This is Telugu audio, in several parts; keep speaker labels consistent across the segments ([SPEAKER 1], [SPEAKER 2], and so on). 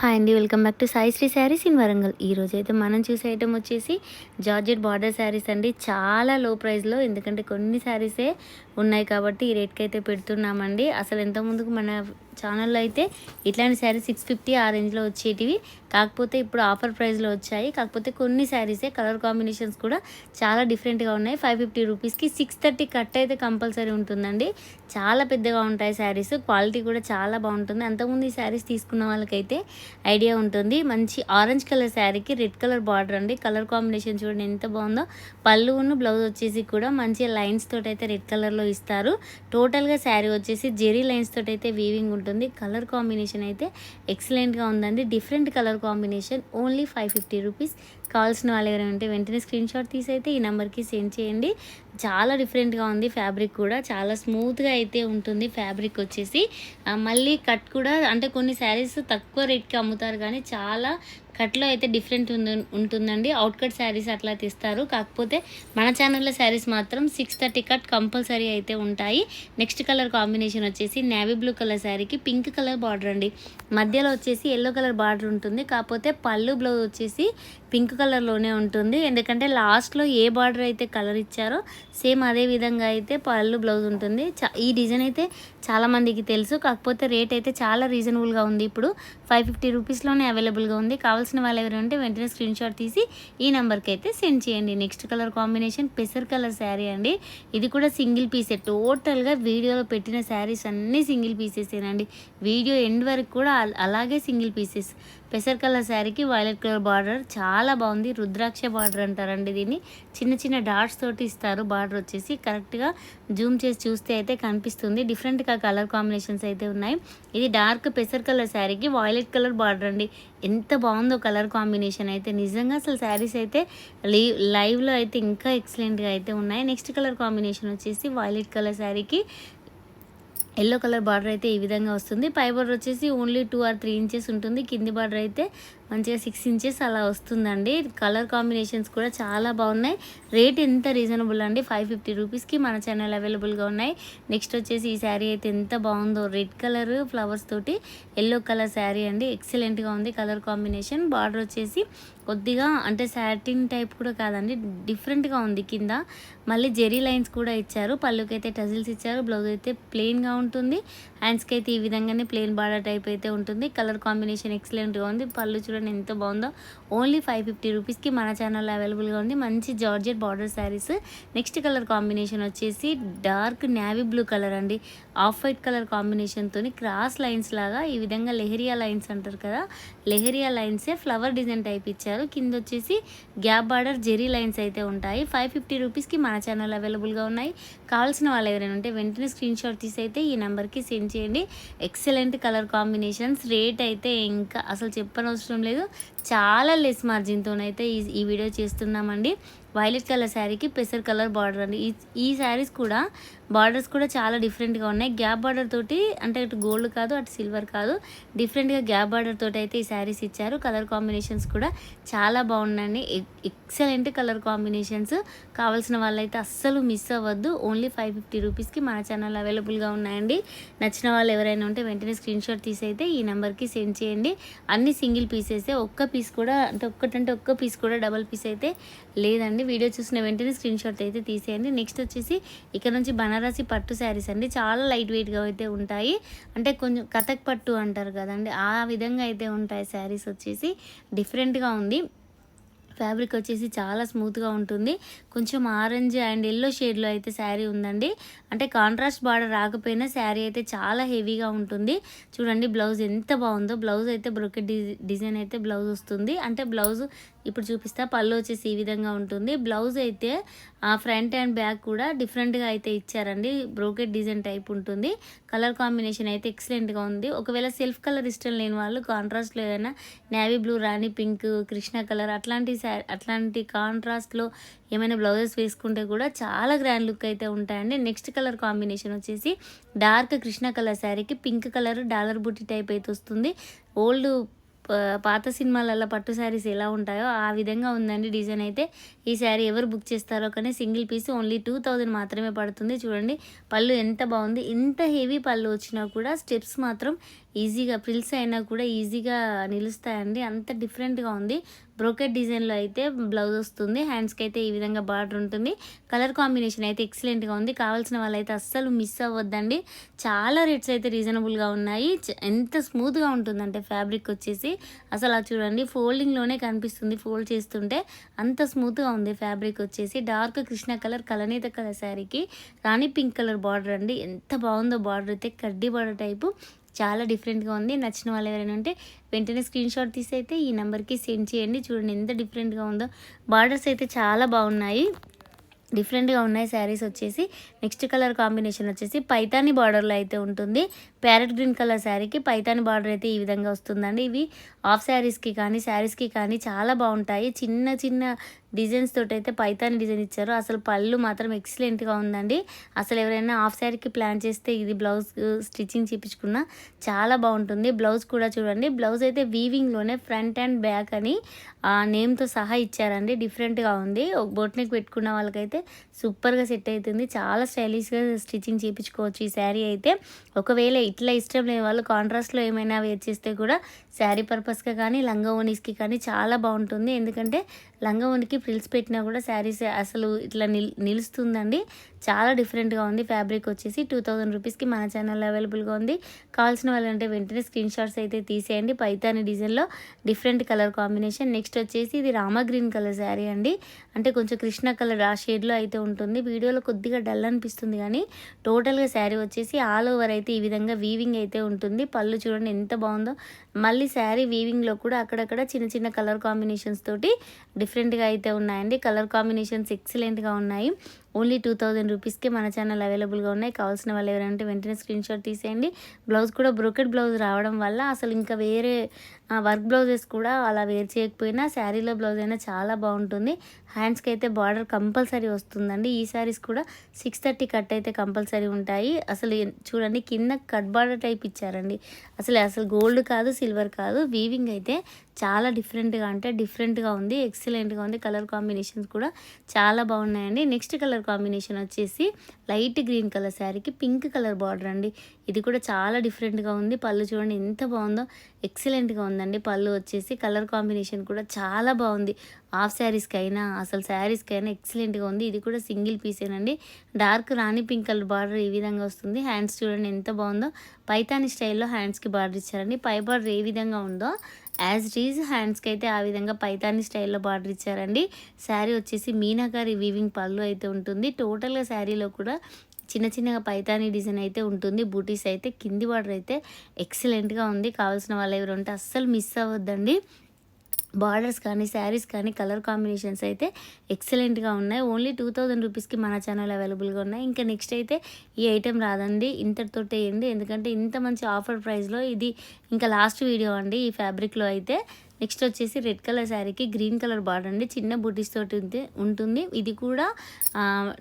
[SPEAKER 1] హాయ్ అండి, welcome back to Sai Sri Sarees in Warangal. ఈరోజు అయితే మనం చూసే ఐటమ్ వచ్చేసి జార్జెట్ బార్డర్ శారీస్ అండి. చాలా లో ప్రైస్లో, ఎందుకంటే కొన్ని శారీసే ఉన్నాయి కాబట్టి ఈ రేట్కి అయితే పెడుతున్నామండి. అసలు ఇంతకుముందుకు మన ఛానల్లో అయితే ఇట్లాంటి శారీస్ 650 ఆ రేంజ్లో వచ్చేటివి, కాకపోతే ఇప్పుడు ఆఫర్ ప్రైస్లో వచ్చాయి. కాకపోతే కొన్ని శారీసే కలర్ కాంబినేషన్స్ కూడా చాలా డిఫరెంట్గా ఉన్నాయి. 550 రూపీస్కి 630 కట్ అయితే కంపల్సరీ ఉంటుందండి. చాలా పెద్దగా ఉంటాయి శారీస్, క్వాలిటీ కూడా చాలా బాగుంటుంది. అంతకుముందు ఈ శారీస్ తీసుకున్న వాళ్ళకైతే ఐడియా ఉంటుంది. మంచి ఆరెంజ్ కలర్ శారీకి రెడ్ కలర్ బార్డర్ అండి. కలర్ కాంబినేషన్ చూడండి ఎంత బాగుందో. పళ్ళును బ్లౌజ్ వచ్చేసి కూడా మంచి లైన్స్ తోటి అయితే రెడ్ కలర్లో ఇస్తారు. టోటల్గా శారీ వచ్చేసి జెరీ లైన్స్ తోటి అయితే వీవింగ్ ఉంటుంది. కలర్ కాంబినేషన్ అయితే ఎక్సలెంట్గా ఉందండి. Different colour combination. Only 550 rupees. కావాల్సిన వాళ్ళు ఎవరైనా ఉంటే వెంటనే స్క్రీన్ షాట్ తీసి అయితే ఈ నెంబర్కి సెండ్ చేయండి. చాలా డిఫరెంట్గా ఉంది. ఫ్యాబ్రిక్ కూడా చాలా స్మూత్గా అయితే ఉంటుంది. ఫ్యాబ్రిక్ వచ్చేసి మళ్ళీ కట్ కూడా, అంటే కొన్ని శారీస్ తక్కువ రేట్కి అమ్ముతారు కానీ చాలా కట్లో అయితే డిఫరెంట్ ఉంటుందండి. అవుట్ కట్ శారీస్ అట్లా తీస్తారు. కాకపోతే మన ఛానల్లో శారీస్ మాత్రం 630 కట్ కంపల్సరీ అయితే ఉంటాయి. నెక్స్ట్ కలర్ కాంబినేషన్ వచ్చేసి నేవీ బ్లూ కలర్ శారీకి పింక్ కలర్ బార్డర్ అండి. మధ్యలో వచ్చేసి ఎల్లో కలర్ బార్డర్ ఉంటుంది. కాకపోతే పళ్ళు బ్లౌజ్ వచ్చేసి పింక్ కలర్లోనే ఉంటుంది. ఎందుకంటే లాస్ట్లో ఏ బార్డర్ అయితే కలర్ ఇచ్చారో సేమ్ అదే విధంగా అయితే పళ్ళు బ్లౌజ్ ఉంటుంది. ఈ డిజైన్ అయితే చాలామందికి తెలుసు, కాకపోతే రేట్ అయితే చాలా రీజనబుల్గా ఉంది. ఇప్పుడు 550 రూపీస్లోనే అవైలబుల్గా ఉంది. కావాల్సిన వాళ్ళు ఎవరు ఉంటే వెంటనే స్క్రీన్ షాట్ తీసి ఈ నెంబర్కి అయితే సెండ్ చేయండి. నెక్స్ట్ కలర్ కాంబినేషన్ పెసర్ కలర్ శారీ అండి. ఇది కూడా సింగిల్ పీసే. టోటల్గా వీడియోలో పెట్టిన శారీస్ అన్నీ సింగిల్ పీసెసేనండి. వీడియో ఎండ్ వరకు కూడా అలాగే సింగిల్ పీసెస్. పెసర్ కలర్ శారీకి వైలెట్ కలర్ బార్డర్ చాలా బాగుంది. రుద్రాక్ష బార్డర్ అంటారండి దీన్ని. చిన్న చిన్న డాట్స్ తోటి ఇస్తారు. బార్డర్ వచ్చేసి కరెక్ట్గా జూమ్ చేసి చూస్తే అయితే కనిపిస్తుంది. డిఫరెంట్గా కలర్ కాంబినేషన్స్ అయితే ఉన్నాయి. ఇది డార్క్ పెసర్ కలర్ శారీకి వైలెట్ కలర్ బార్డర్ అండి. ఎంత బాగుందో కలర్ కాంబినేషన్ అయితే. నిజంగా అసలు శారీస్ అయితే లైవ్లో అయితే ఇంకా ఎక్సలెంట్గా అయితే ఉన్నాయి. నెక్స్ట్ కలర్ కాంబినేషన్ వచ్చేసి వైలెట్ కలర్ శారీకి ఎల్లో కలర్ బార్డర్ అయితే ఈ విధంగా వస్తుంది. పై బార్డర్ వచ్చేసి ఓన్లీ 2 or 3 ఇంచెస్ ఉంటుంది. కింది బార్డర్ అయితే మంచిగా 6 ఇంచెస్ అలా వస్తుందండి. కలర్ కాంబినేషన్స్ కూడా చాలా బాగున్నాయి. రేట్ ఎంత రీజనబుల్ అండి. 550 రూపీస్కి మన ఛానల్ అవైలబుల్గా ఉన్నాయి. నెక్స్ట్ వచ్చేసి ఈ శారీ అయితే ఎంత బాగుందో. రెడ్ కలర్ ఫ్లవర్స్ తోటి ఎల్లో కలర్ శారీ అండి. ఎక్సలెంట్గా ఉంది కలర్ కాంబినేషన్. బార్డర్ వచ్చేసి కొద్దిగా అంటే సాటిన్ టైప్ కూడా కాదండి, డిఫరెంట్గా ఉంది. కింద మళ్ళీ జెరీ లైన్స్ కూడా ఇచ్చారు. పళ్ళుకి అయితే టజిల్స్ ఇచ్చారు. బ్లౌజ్ అయితే ప్లెయిన్గా ఉంటుంది. హ్యాండ్స్కి అయితే ఈ విధంగానే ప్లెయిన్ బార్డర్ టైప్ అయితే ఉంటుంది. కలర్ కాంబినేషన్ ఎక్సలెంట్గా ఉంది. పళ్ళు చూడండి ఎంత బాగుందో. ఓన్లీ 550 రూపీస్కి మన ఛానల్లో అవైలబుల్గా ఉంది. మంచి georgette border saris. Next colour combination వచ్చేసి డార్క్ నేవీ బ్లూ కలర్ అండి. ఆఫ్ వైట్ కలర్ కాంబినేషన్తో క్రాస్ లైన్స్ లాగా ఈ విధంగా లెహరియా లైన్స్ అంటారు కదా, లెహరియా లైన్సే ఫ్లవర్ డిజైన్ టైప్ ఇచ్చారు. కింద వచ్చేసి గ్యాప్ బార్డర్ జెరీ లైన్స్ అయితే ఉంటాయి. 550 రూపీస్కి మన ఛానల్ అవైలబుల్గా ఉన్నాయి. కావాల్సిన వాళ్ళు ఎవరైనా ఉంటే వెంటనే స్క్రీన్ షాట్ తీసి అయితే ఈ నెంబర్కి సెండ్ చేయండి. Excellent colour combinations. రేట్ అయితే ఇంకా అసలు చెప్పనవసరం లేదు. చాలా లెస్ మార్జిన్తోనైతే ఈ వీడియో చేస్తున్నామండి. వైలెట్ కలర్ శారీకి పెసర్ కలర్ బార్డర్ అండి. ఈ శారీస్ కూడా బార్డర్స్ కూడా చాలా డిఫరెంట్గా ఉన్నాయి. గ్యాప్ బార్డర్ తోటి, అంటే అటు గోల్డ్ కాదు అటు సిల్వర్ కాదు, డిఫరెంట్గా గ్యాప్ బార్డర్ తోటి అయితే ఈ శారీస్ ఇచ్చారు. కలర్ కాంబినేషన్స్ కూడా చాలా బాగున్నాయండి. Excellent colour combinations. కావాల్సిన వాళ్ళైతే అస్సలు మిస్ అవ్వద్దు. ఓన్లీ 550 రూపీస్కి మన ఛానల్ అవైలబుల్గా ఉన్నాయండి. నచ్చిన వాళ్ళు ఎవరైనా ఉంటే వెంటనే స్క్రీన్ షాట్ తీసి అయితే ఈ నెంబర్కి సెండ్ చేయండి. అన్ని సింగిల్ పీసెసే. ఒక్క పీస్ కూడా, అంటే ఒక్క పీస్ కూడా డబల్ పీస్ అయితే లేదండి. వీడియో చూసిన వెంటనే స్క్రీన్ షాట్ అయితే తీసేయండి. నెక్స్ట్ వచ్చేసి ఇక్కడ నుంచి బనారసి పట్టు శారీస్ అండి. చాలా లైట్ వెయిట్గా అయితే ఉంటాయి. అంటే కొంచెం కథక్ పట్టు అంటారు కదండి, ఆ విధంగా అయితే ఉంటాయి. శారీస్ వచ్చేసి డిఫరెంట్గా ఉంది. ఫ్యాబ్రిక్ వచ్చేసి చాలా స్మూత్గా ఉంటుంది. కొంచెం ఆరెంజ్ అండ్ ఎల్లో షేడ్లో అయితే శారీ ఉందండి. అంటే కాంట్రాస్ట్ బార్డర్ రాకపోయినా శారీ అయితే చాలా హెవీగా ఉంటుంది. చూడండి బ్లౌజ్ ఎంత బాగుందో. బ్లౌజ్ అయితే బ్రోకెట్ డిజైన్ అయితే బ్లౌజ్ వస్తుంది. అంటే బ్లౌజ్ ఇప్పుడు చూపిస్తా. పళ్ళు వచ్చేసి ఈ విధంగా ఉంటుంది. బ్లౌజ్ అయితే ఫ్రంట్ అండ్ బ్యాక్ కూడా డిఫరెంట్గా అయితే ఇచ్చారండి. బ్రోకెట్ డిజైన్ టైప్ ఉంటుంది. కలర్ కాంబినేషన్ అయితే ఎక్సలెంట్గా ఉంది. ఒకవేళ సెల్ఫ్ కలర్ ఇష్టం లేని వాళ్ళు కాంట్రాస్ట్లో ఏదైనా నేవీ బ్లూ, రాణి పింక్, కృష్ణ కలర్ అట్లాంటి కాంట్రాస్ట్లో ఏమైనా బ్లౌజెస్ వేసుకుంటే కూడా చాలా గ్రాండ్ లుక్ అయితే ఉంటాయండి. నెక్స్ట్ కలర్ కాంబినేషన్ వచ్చేసి డార్క్ కృష్ణ కలర్ శారీకి పింక్ కలర్ డాలర్ బుట్టి టైప్ అయితే వస్తుంది. ఓల్డ్ పాత సినిమాలలో పట్టు శారీస్ ఎలా ఉంటాయో ఆ విధంగా ఉందండి డిజైన్ అయితే. ఈ శారీ ఎవరు బుక్ చేస్తారో కానీ సింగిల్ పీస్ ఓన్లీ 2000 మాత్రమే పడుతుంది. చూడండి పళ్ళు ఎంత బాగుంది. ఇంత హెవీ పళ్ళు వచ్చినా కూడా స్టెప్స్ మాత్రం ఈజీగా ఫ్రిల్స్ అయినా కూడా ఈజీగా నిలుస్తాయండి. అంత డిఫరెంట్‌గా ఉంది. బ్రోకెట్ డిజైన్‌లో అయితే బ్లౌజ్ వస్తుంది. హ్యాండ్స్‌కి అయితే ఈ విధంగా బార్డర్ ఉంటుంది. కలర్ కాంబినేషన్ అయితే ఎక్సలెంట్‌గా ఉంది. కావాల్సిన వాళ్ళైతే అస్సలు మిస్ అవ్వద్దండి. చాలా రేట్స్ అయితే రీజనబుల్‌గా ఉన్నాయి. ఎంత స్మూత్‌గా ఉంటుందంటే ఫ్యాబ్రిక్ వచ్చేసి అసలు అది చూడండి ఫోల్డింగ్‌లోనే కనిపిస్తుంది. ఫోల్డ్ చేస్తుంటే అంత స్మూత్‌గా ఉంది ఫ్యాబ్రిక్ వచ్చేసి. డార్క్ కృష్ణ కలర్, కలనేత కలర్ శారీకి రాణి పింక్ కలర్ బార్డర్ అండి. ఎంత బాగుందో బార్డర్ అయితే కడ్డీ బార్డర్ టైపు చాలా డిఫరెంట్‌గా ఉంది. నచ్చిన వాళ్ళు ఎవరైనా ఉంటే వెంటనే స్క్రీన్‌షాట్ తీసి అయితే ఈ నంబర్‌కి సెండ్ చేయండి. చూడండి ఎంత డిఫరెంట్‌గా ఉందో. బార్డర్స్ అయితే చాలా బాగున్నాయి. డిఫరెంట్‌గా ఉన్నాయి శారీస్ వచ్చేసి. నెక్స్ట్ కలర్ కాంబినేషన్ వచ్చేసి పైతాని బార్డర్‌లో అయితే ఉంటుంది. ప్యారెట్ గ్రీన్ కలర్ శారీకి పైతాని బార్డర్ అయితే ఈ విధంగా వస్తుందండి. ఇవి హాఫ్ శారీస్‌కి కానీ, శారీస్‌కి కానీ చాలా బాగుంటాయి. చిన్న చిన్న డిజైన్స్ తోటైతే పైతాని డిజైన్ ఇచ్చారు. అసలు పళ్ళు మాత్రం ఎక్సలెంట్‌గా ఉందండి. అసలు ఎవరైనా హాఫ్ శారీకి ప్లాన్ చేస్తే ఇది బ్లౌజ్ స్టిచ్చింగ్ చేపించుకున్నా చాలా బాగుంటుంది. బ్లౌజ్ కూడా చూడండి. బ్లౌజ్ అయితే వీవింగ్‌లోనే ఫ్రంట్ అండ్ బ్యాక్ అని నేమ్‌తో సహా ఇచ్చారండి. డిఫరెంట్‌గా ఉంది. ఒక బోట్ నెక్ పెట్టుకున్న వాళ్ళకైతే సూపర్‌గా సెట్ అవుతుంది. చాలా స్టైలిష్‌గా స్టిచ్చింగ్ చేపించుకోవచ్చు ఈ శారీ అయితే. ఒకవేళ ఇట్లా ఇష్టం లేని వాళ్ళు కాంట్రాస్ట్‌లో ఏమైనా వేర్ చేస్తే కూడా శారీ పర్పస్‌గా కానీ, లంగా ఓణీస్‌కి కానీ చాలా బాగుంటుంది. ఎందుకంటే లంగా ఓణికి ఫ్రిల్స్ పెట్టినా కూడా శారీస్ అసలు ఇట్లా నిలుస్తుందండి. చాలా డిఫరెంట్‌గా ఉంది. ఫ్యాబ్రిక్ వచ్చేసి 2000 రూపీస్‌కి మన ఛానల్లో అవైలబుల్‌గా ఉంది. కావాల్సిన వాళ్ళంటే వెంటనే స్క్రీన్ షాట్స్ అయితే తీసేయండి. పైతాని డిజైన్‌లో డిఫరెంట్ కలర్ కాంబినేషన్. నెక్స్ట్ వచ్చేసి ఇది రామా గ్రీన్ కలర్ శారీ అండి. అంటే కొంచెం కృష్ణ కలర్ ఆ షేడ్‌లో అయితే ఉంటుంది. వీడియోలో కొద్దిగా డల్ అనిపిస్తుంది కానీ టోటల్‌గా శారీ వచ్చేసి ఆల్ ఓవర్ అయితే ఈ విధంగా వీవింగ్ అయితే ఉంటుంది. పళ్ళు చూడండి ఎంత బాగుందో. మళ్ళీ శారీ వీవింగ్‌లో కూడా అక్కడక్కడ చిన్న చిన్న కలర్ కాంబినేషన్స్ తోటి డిఫరెంట్‌గా అయితే ఉన్నాయండి. కలర్ కాంబినేషన్స్ ఎక్సలెంట్‌గా ఉన్నాయి. ఓన్లీ 2000 రూపీస్‌కే మన ఛానల్ అవైలబుల్‌గా ఉన్నాయి. కావాల్సిన వాళ్ళు ఎవరంటే వెంటనే స్క్రీన్ షాట్ తీసేయండి. బ్లౌజ్ కూడా బ్రోకెట్ బ్లౌజ్ రావడం వల్ల అసలు ఇంకా వేరే వర్క్ బ్లౌజెస్ కూడా అలా వేర్ చేయకపోయినా శారీలో బ్లౌజ్ అయినా చాలా బాగుంటుంది. హ్యాండ్స్కి అయితే బార్డర్ కంపల్సరీ వస్తుందండి. ఈ శారీస్ కూడా 630 కట్ అయితే కంపల్సరీ ఉంటాయి. అసలు చూడండి కింద కట్ బార్డర్ టైప్ ఇచ్చారండి. అసలు గోల్డ్ కాదు, సిల్వర్ కాదు. వీవింగ్ అయితే చాలా డిఫరెంట్‌గా ఉంది. ఎక్సలెంట్‌గా ఉంది. కలర్ కాంబినేషన్స్ కూడా చాలా బాగున్నాయండి. నెక్స్ట్ కలర్ కాంబినేషన్ వచ్చేసి లైట్ గ్రీన్ కలర్ శారీకి పింక్ కలర్ బార్డర్ అండి. ఇది కూడా చాలా డిఫరెంట్‌గా ఉంది. పళ్ళు చూడండి ఎంత బాగుందో. ఎక్సలెంట్‌గా ఉందండి పళ్ళు వచ్చేసి. కలర్ కాంబినేషన్ కూడా చాలా బాగుంది. హాఫ్ శారీస్‌కైనా అసలు శారీస్‌కైనా ఎక్సలెంట్‌గా ఉంది. ఇది కూడా సింగిల్ పీసేనండి. డార్క్ రాణి పింక్ కలర్ బార్డర్ ఈ విధంగా వస్తుంది. హ్యాండ్స్ చూడండి ఎంత బాగుందో. పైతాని స్టైల్లో హ్యాండ్స్‌కి బార్డర్ ఇచ్చారండి. పై బార్డర్ ఏ విధంగా ఉందో యాజ్ ఇట్ ఈజ్ హ్యాండ్స్కి అయితే ఆ విధంగా పైతాని స్టైల్లో బార్డర్ ఇచ్చారండి. శారీ వచ్చేసి మీనాకారి వీవింగ్ పళ్ళు అయితే ఉంటుంది. టోటల్‌గా శారీలో కూడా చిన్న చిన్నగా పైతాని డిజైన్ అయితే ఉంటుంది. బూటీస్ అయితే కింది బార్డర్ అయితే ఎక్సలెంట్‌గా ఉంది. కావాల్సిన వాళ్ళు ఎవరు ఉంటే అస్సలు మిస్ అవ్వద్దండి. బార్డర్స్ కానీ, శారీస్ కానీ కలర్ కాంబినేషన్స్ అయితే ఎక్సలెంట్‌గా ఉన్నాయి. ఓన్లీ 2000 రూపీస్‌కి మన ఛానల్ అవైలబుల్‌గా ఉన్నాయి. ఇంకా నెక్స్ట్ అయితే ఈ ఐటెం రాదండి. ఇంతటితోటేయండి. ఎందుకంటే ఇంత మంచి ఆఫర్ ప్రైస్‌లో ఇది ఇంకా లాస్ట్ వీడియో అండి ఈ ఫ్యాబ్రిక్‌లో అయితే. నెక్స్ట్ వచ్చేసి రెడ్ కలర్ శారీకి గ్రీన్ కలర్ బార్డర్ అండి. చిన్న బుటీస్ తోటి ఉంటుంది. ఇది కూడా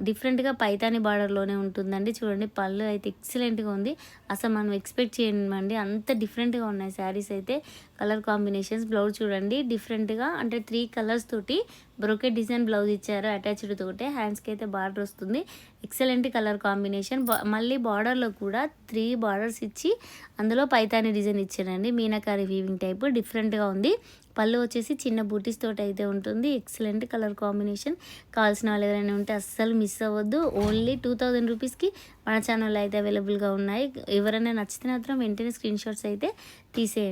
[SPEAKER 1] డిఫరెంట్‌గా పైతాని బార్డర్‌లోనే ఉంటుందండి. చూడండి పళ్ళు అయితే ఎక్సలెంట్‌గా ఉంది. అసలు మనం ఎక్స్పెక్ట్ చేయమండి అంత డిఫరెంట్‌గా ఉన్నాయి శారీస్ అయితే. కలర్ కాంబినేషన్స్ బ్లౌజ్ చూడండి డిఫరెంట్‌గా అంటే 3 కలర్స్ తోటి బ్రోకెట్ డిజైన్ బ్లౌజ్ ఇచ్చారు అటాచ్డ్ తోటే. హ్యాండ్స్కి అయితే బార్డర్ వస్తుంది. Excellent colour combination. మళ్ళీ బార్డర్లో కూడా 3 బార్డర్స్ ఇచ్చి అందులో పైతాని డిజైన్ ఇచ్చారండి. మీనాకారి వీవింగ్ టైప్ డిఫరెంట్‌గా ఉంది. పళ్ళు వచ్చేసి చిన్న బూటీస్ తోటి అయితే ఉంటుంది. Excellent colour combination. కావాల్సిన వాళ్ళు ఎవరైనా ఉంటే అస్సలు మిస్ అవ్వద్దు. ఓన్లీ 2000 రూపీస్‌కి మన ఛానల్లో అయితే అవైలబుల్‌గా ఉన్నాయి. ఎవరైనా నచ్చితే మాత్రం వెంటనే స్క్రీన్ షాట్స్ అయితే తీసేయండి.